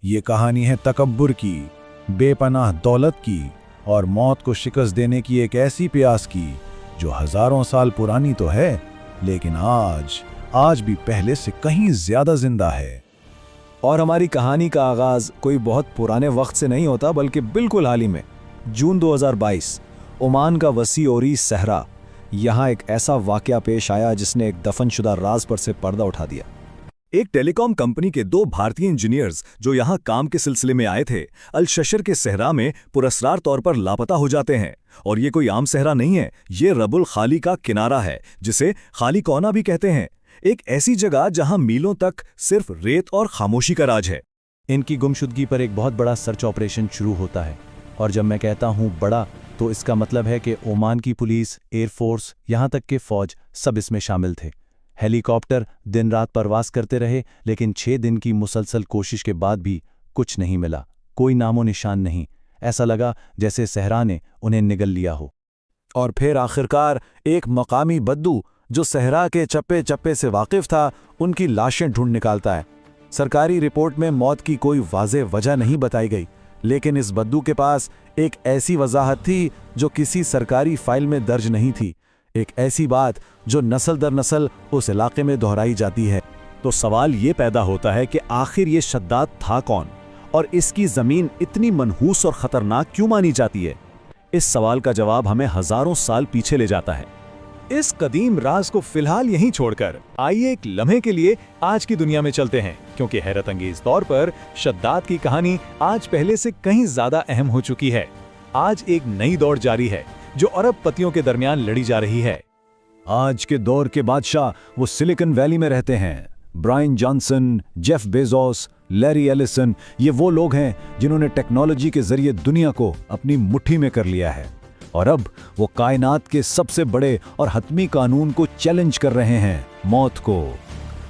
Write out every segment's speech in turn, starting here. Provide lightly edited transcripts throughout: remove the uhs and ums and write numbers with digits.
ये कहानी है तकब्बुर की, बेपनाह दौलत की और मौत को शिकस्त देने की एक ऐसी प्यास की जो हजारों साल पुरानी तो है, लेकिन आज भी पहले से कहीं ज्यादा जिंदा है। और हमारी कहानी का आगाज कोई बहुत पुराने वक्त से नहीं होता, बल्कि बिल्कुल हाल ही में जून 2022 ओमान का वसी सहरा। यहाँ एक ऐसा वाकया पेश आया जिसने एक दफनशुदा राज पर से पर्दा उठा दिया। एक टेलीकॉम कंपनी के 2 भारतीय इंजीनियर्स जो यहाँ काम के सिलसिले में आए थे, अल शशर के सहरा में पुरस्कार तौर पर लापता हो जाते हैं। और ये कोई आम सहरा नहीं है, ये रबुल खाली का किनारा है, जिसे खाली कोना भी कहते हैं। एक ऐसी जगह जहां मीलों तक सिर्फ रेत और खामोशी का राज है। इनकी गुमशुदगी पर एक बहुत बड़ा सर्च ऑपरेशन शुरू होता है, और जब मैं कहता हूं बड़ा तो इसका मतलब है कि ओमान की पुलिस, एयरफोर्स, यहां तक कि फौज सब इसमें शामिल थे। हेलीकॉप्टर दिन रात परवास करते रहे, लेकिन 6 दिन की मुसलसल कोशिश के बाद भी कुछ नहीं मिला, कोई नामो निशान नहीं। ऐसा लगा जैसे सहरा ने उन्हें निगल लिया हो। और फिर आखिरकार एक मकामी बद्दू जो सहरा के चप्पे चप्पे से वाकिफ था, उनकी लाशें ढूंढ निकालता है। सरकारी रिपोर्ट में मौत की कोई वाज़ेह वजह नहीं बताई गई, लेकिन इस बद्दू के पास एक ऐसी वजाहत थी जो किसी सरकारी फाइल में दर्ज नहीं थी, एक ऐसी बात जो नस्ल दर नस्ल उस इलाके में दोहराई जाती है। तो सवाल ये पैदा होता है कि आखिर ये शद्दाद था कौन, और इसकी जमीन इतनी मनहूस और खतरनाक क्यों मानी जाती है? इस सवाल का जवाब हमें हजारों साल पीछे ले जाता है। इस कदीम राज को फिलहाल यहीं छोड़कर आइए एक लम्हे के लिए आज की दुनिया में चलते हैं, क्योंकि हैरत अंगेज तौर पर शद्दाद की कहानी आज पहले से कहीं ज्यादा अहम हो चुकी है। आज एक नई दौड़ जारी है जो अरबपतियों के दरमियान लड़ी जा रही है। आज के दौर के बादशाह वो सिलिकॉन वैली में रहते हैं। Brian Johnson, Jeff Bezos, Larry Ellison, ये वो लोग हैं जिन्होंने टेक्नोलॉजी के जरिए दुनिया को अपनी मुट्ठी में कर लिया है, और अब वो कायनात के सबसे बड़े और हतमी कानून को चैलेंज कर रहे हैं, मौत को।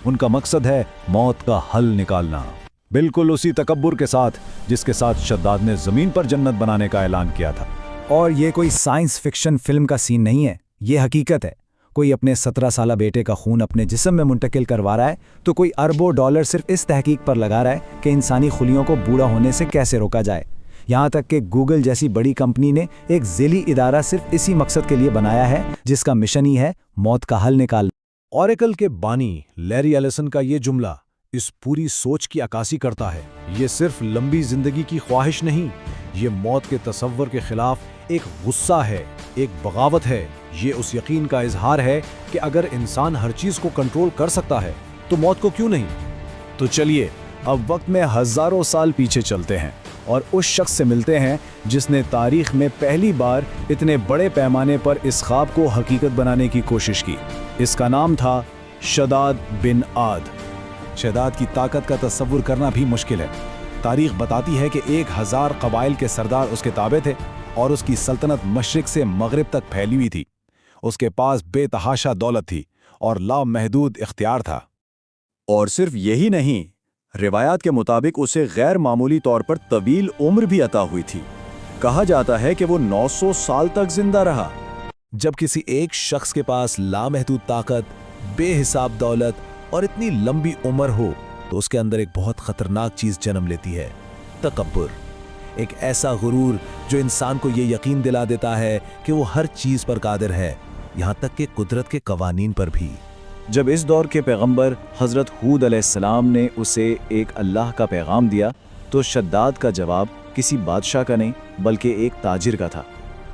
उनका मकसद है मौत का हल निकालना, बिल्कुल उसी तकब्बुर के साथ जिसके साथ शद्दाद ने जमीन पर जन्नत बनाने का ऐलान किया था। और ये कोई साइंस फिक्शन फिल्म का सीन नहीं है, ये हकीकत है। कोई अपने 17 साला बेटे का खून अपने जिस्म में मुंतकिल करवा रहा है, तो कोई अरबों डॉलर सिर्फ इस तहकीक पर लगा रहा है कि इंसानी खुलियों को बूढ़ा होने से कैसे रोका जाए। यहाँ तक कि गूगल जैसी बड़ी कंपनी ने एक ज़िली इदारा सिर्फ इसी मकसद के लिए बनाया है, जिसका मिशन ही है मौत का हल निकालना। ऑरेकल के बानी लैरी एलिसन का ये जुमला इस पूरी सोच की अक्कासी करता है। ये सिर्फ लंबी जिंदगी की ख्वाहिश नहीं, ये मौत के तसव्वुर के खिलाफ एक गुस्सा है, एक बगावत है। ये उस यकीन का इजहार है कि अगर इंसान हर चीज को कंट्रोल कर सकता है तो मौत को क्यों नहीं। तो चलिए अब वक्त में हजारों साल पीछे चलते हैं और उस शख्स से मिलते हैं जिसने तारीख में पहली बार इतने बड़े पैमाने पर इस ख्वाब को हकीकत बनाने की कोशिश की। इसका नाम था शद्दाद बिन आद। शद्दाद की ताकत का तसव्वुर करना भी मुश्किल है। तारीख बताती है कि 1000 कबाइल के सरदार उसके ताबे थे और उसकी सल्तनत मशरिक से मगरिब तक फैली हुई थी। उसके पास बेतहाशा दौलत थी और लामहदूद इख्तियार था। और सिर्फ यही नहीं, रिवायात के मुताबिक उसे गैर मामूली तौर पर तवील उम्र भी अता हुई थी। कहा जाता है कि वो 900 साल तक जिंदा रहा। जब किसी एक शख्स के पास लामहदूद ताकत, बेहिसाब दौलत और इतनी लंबी उम्र हो, तो उसके अंदर एक बहुत खतरनाक चीज जन्म लेती है, तकब्बुर। एक ऐसा गुरूर जो इंसान को ये यकीन दिला देता है कि वो हर चीज पर कादिर है, यहाँ तक कि कुदरत के कवानीन पर भी। जब इस दौर के पैगंबर हज़रत हूद अलैहिस्सलाम ने उसे एक अल्लाह का पैगाम दिया, तो शद्दाद का जवाब किसी बादशाह का नहीं बल्कि एक ताजिर का था।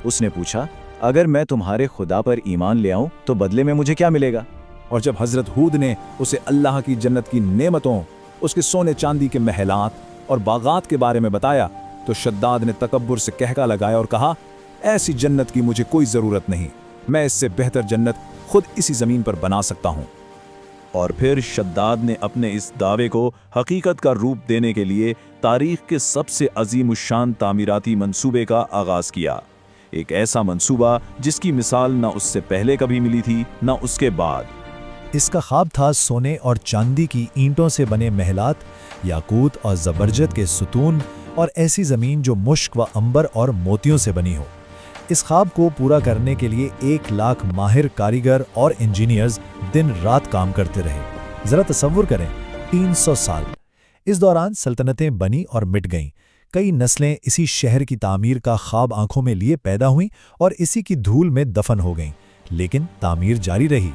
उसने पूछा, अगर मैं तुम्हारे खुदा पर ईमान ले आऊं तो बदले में मुझे क्या मिलेगा? और जब हजरत हूद ने उसे अल्लाह की जन्नत की नेमतों, उसके सोने चांदी के महलात और बागात के बारे में बताया, तो शद्दाद ने तकब्बुर से कहका लगाया और कहा, ऐसी जन्नत की मुझे कोई ज़रूरत नहीं, मैं इससे बेहतर जन्नत खुद इसी ज़मीन पर बना सकता हूँ। और फिर शद्दाद ने अपने इस दावे को हकीकत का रूप देने के लिए तारीख के सबसे अजीमुश्शान तामीराती मंसूबे का आगाज़ किया। एक ऐसा मंसूबा जिसकी मिसाल न उससे पहले कभी मिली थी न उसके बाद। इसका ख्वाब था सोने और चांदी की ईंटों से बने महलात, याकूत और ज़बरजद के सुतून और ऐसी ज़मीन जो मुश्क व अंबर और मोतियों से बनी हो। इस ख्वाब को पूरा करने के लिए 1 लाख माहिर कारीगर और इंजीनियर्स दिन रात काम करते रहे। ज़रा तसव्वुर करें, 300 साल इस दौरान सल्तनतें बनी और मिट गईं। कई नस्लें इसी शहर की तामीर का ख्वाब आंखों में लिए पैदा हुईं और इसी की धूल में दफन हो गईं, लेकिन तामीर जारी रही।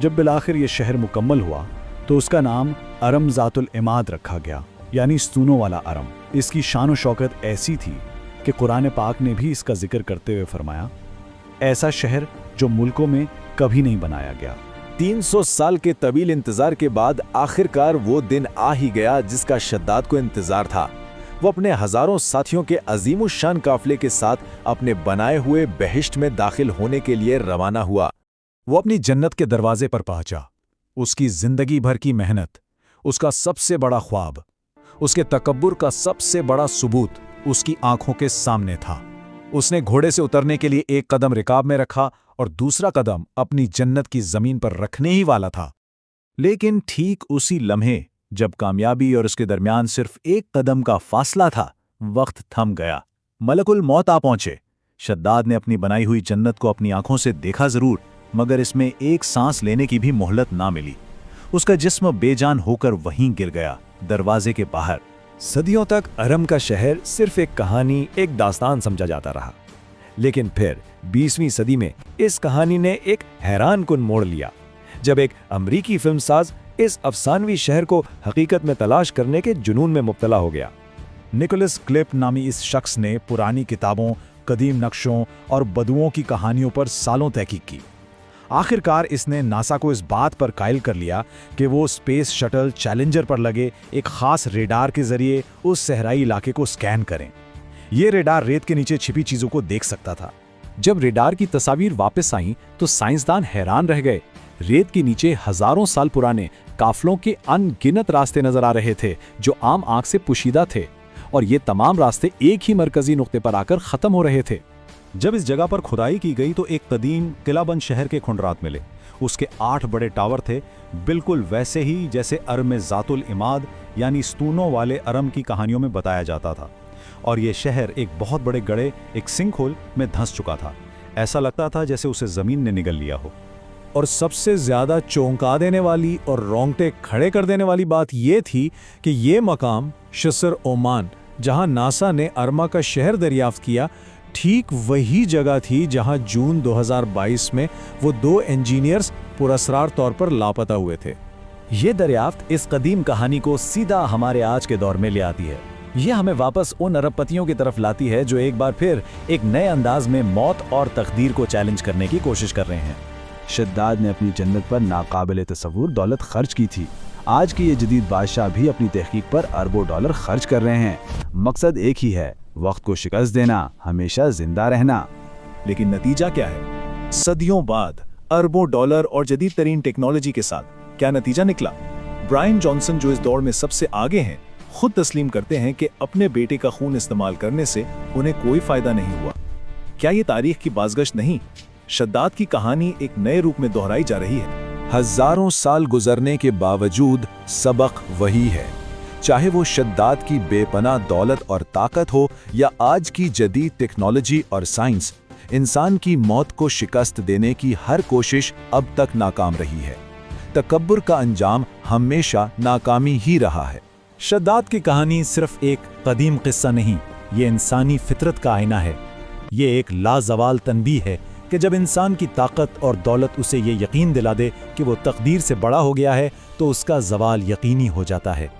जब बिलाखिर ये शहर मुकम्मल हुआ तो उसका नाम अरम ज़ातुल इमाद रखा गया, यानी स्तूनों वाला अरम। इसकी शान व शौकत ऐसी थी कि कुरान पाक ने भी इसका जिक्र करते हुए फरमाया, ऐसा शहर जो मुल्कों में कभी नहीं बनाया गया। 300 साल के तवील इंतजार के बाद आखिरकार वो दिन आ ही गया जिसका शद्दाद को इंतजार था। वो अपने हजारों साथियों के अजीम शान काफिले के साथ अपने बनाए हुए बहिश्त में दाखिल होने के लिए रवाना हुआ। वो अपनी जन्नत के दरवाजे पर पहुंचा। उसकी जिंदगी भर की मेहनत, उसका सबसे बड़ा ख्वाब, उसके तकब्बुर का सबसे बड़ा सबूत उसकी आंखों के सामने था। उसने घोड़े से उतरने के लिए एक कदम रिकाब में रखा और दूसरा कदम अपनी जन्नत की जमीन पर रखने ही वाला था। लेकिन ठीक उसी लम्हे जब कामयाबी और उसके दरमियान सिर्फ एक कदम का फासला था, वक्त थम गया। मलकुल मौत आ पहुंचे। शद्दाद ने अपनी बनाई हुई जन्नत को अपनी आंखों से देखा जरूर, मगर इसमें एक सांस लेने की भी मोहलत ना मिली। उसका जिस्म बेजान होकर वहीं गिर गया, दरवाजे के बाहर। सदियों तक अरम का शहर सिर्फ एक कहानी, एक दास्तान समझा जाता रहा। लेकिन फिर 20वीं सदी में इस कहानी ने एक हैरानकुन मोड़ लिया, जब एक अमरीकी फिल्मसाज इस अफसानवी शहर को हकीकत में तलाश करने के जुनून में मुब्तला हो गया। निकोलस क्लिप नामी इस शख्स ने पुरानी किताबों, कदीम नक्शों और बदुओं की कहानियों पर सालों तहकीक की। आखिरकार इसने नासा को इस बात पर कायल कर लिया कि वो स्पेस शटल चैलेंजर पर लगे एक खास रेडार के जरिए उस सहराई इलाके को स्कैन करें। ये रेडार रेत के नीचे छिपी चीजों को देख सकता था। जब रेडार की तस्वीर वापस आईं तो साइंसदान हैरान रह गए। रेत के नीचे हजारों साल पुराने काफलों के अनगिनत रास्ते नजर आ रहे थे जो आम आंख से पोशीदा थे, और ये तमाम रास्ते एक ही मरकजी नुक्ते पर आकर खत्म हो रहे थे। जब इस जगह पर खुदाई की गई तो एक कदीम किलाबंद शहर के खुंडरात मिले। उसके 8 बड़े टावर थे, बिल्कुल वैसे ही जैसे अरम ज़ातुल इमाद यानी स्तूनों वाले अरम की कहानियों में बताया जाता था। और ये शहर एक बहुत बड़े गड्ढे, एक सिंकहोल में धंस चुका था। ऐसा लगता था जैसे उसे जमीन ने निगल लिया हो। और सबसे ज्यादा चौंका देने वाली और रोंगटे खड़े कर देने वाली बात यह थी कि ये मकाम शसर ओमान, जहां नासा ने अरमा का शहर दरियाफ्त किया, ठीक वही जगह थी जहां जून 2022 में वो 2 इंजीनियर्स पुरस्कार तौर पर लापता हुए थे। ये दरियाफ्त इस कदीम कहानी को सीधा हमारे आज के दौर में ले आती है। ये हमें वापस उन अरबपतियों की तरफ लाती है जो एक बार फिर एक नए अंदाज में मौत और तकदीर को चैलेंज करने की कोशिश कर रहे हैं। शद्दाद ने अपनी जन्नत पर नाकाबिले तसव्वुर दौलत खर्च की थी। आज के ये जदीद बादशाह भी अपनी तहकीक पर अरबों डॉलर खर्च कर रहे हैं। मकसद एक ही है, वक्त को शिकस्त देना, हमेशा जिंदा रहना। लेकिन नतीजा क्या है? सदियों बाद अरबों डॉलर और जदीद तरीन टेक्नोलॉजी के साथ क्या नतीजा निकला? ब्रायन जॉनसन, जो इस दौर में सबसे आगे हैं, खुद तस्लीम करते हैं कि अपने बेटे का खून इस्तेमाल करने से उन्हें कोई फायदा नहीं हुआ। क्या ये तारीख की बाज़गश्त नहीं? शद्दाद की कहानी एक नए रूप में दोहराई जा रही है। हजारों साल गुजरने के बावजूद सबक वही है। चाहे वो शद्दाद की बेपनाह दौलत और ताकत हो या आज की जदीद टेक्नोलॉजी और साइंस, इंसान की मौत को शिकस्त देने की हर कोशिश अब तक नाकाम रही है। तकब्बुर का अंजाम हमेशा नाकामी ही रहा है। शद्दाद की कहानी सिर्फ एक कदीम किस्सा नहीं, ये इंसानी फितरत का आईना है। ये एक लाजवाल तनबीह है कि जब इंसान की ताकत और दौलत उसे ये यकीन दिला दे कि वो तकदीर से बड़ा हो गया है, तो उसका जवाल यकीनी हो जाता है।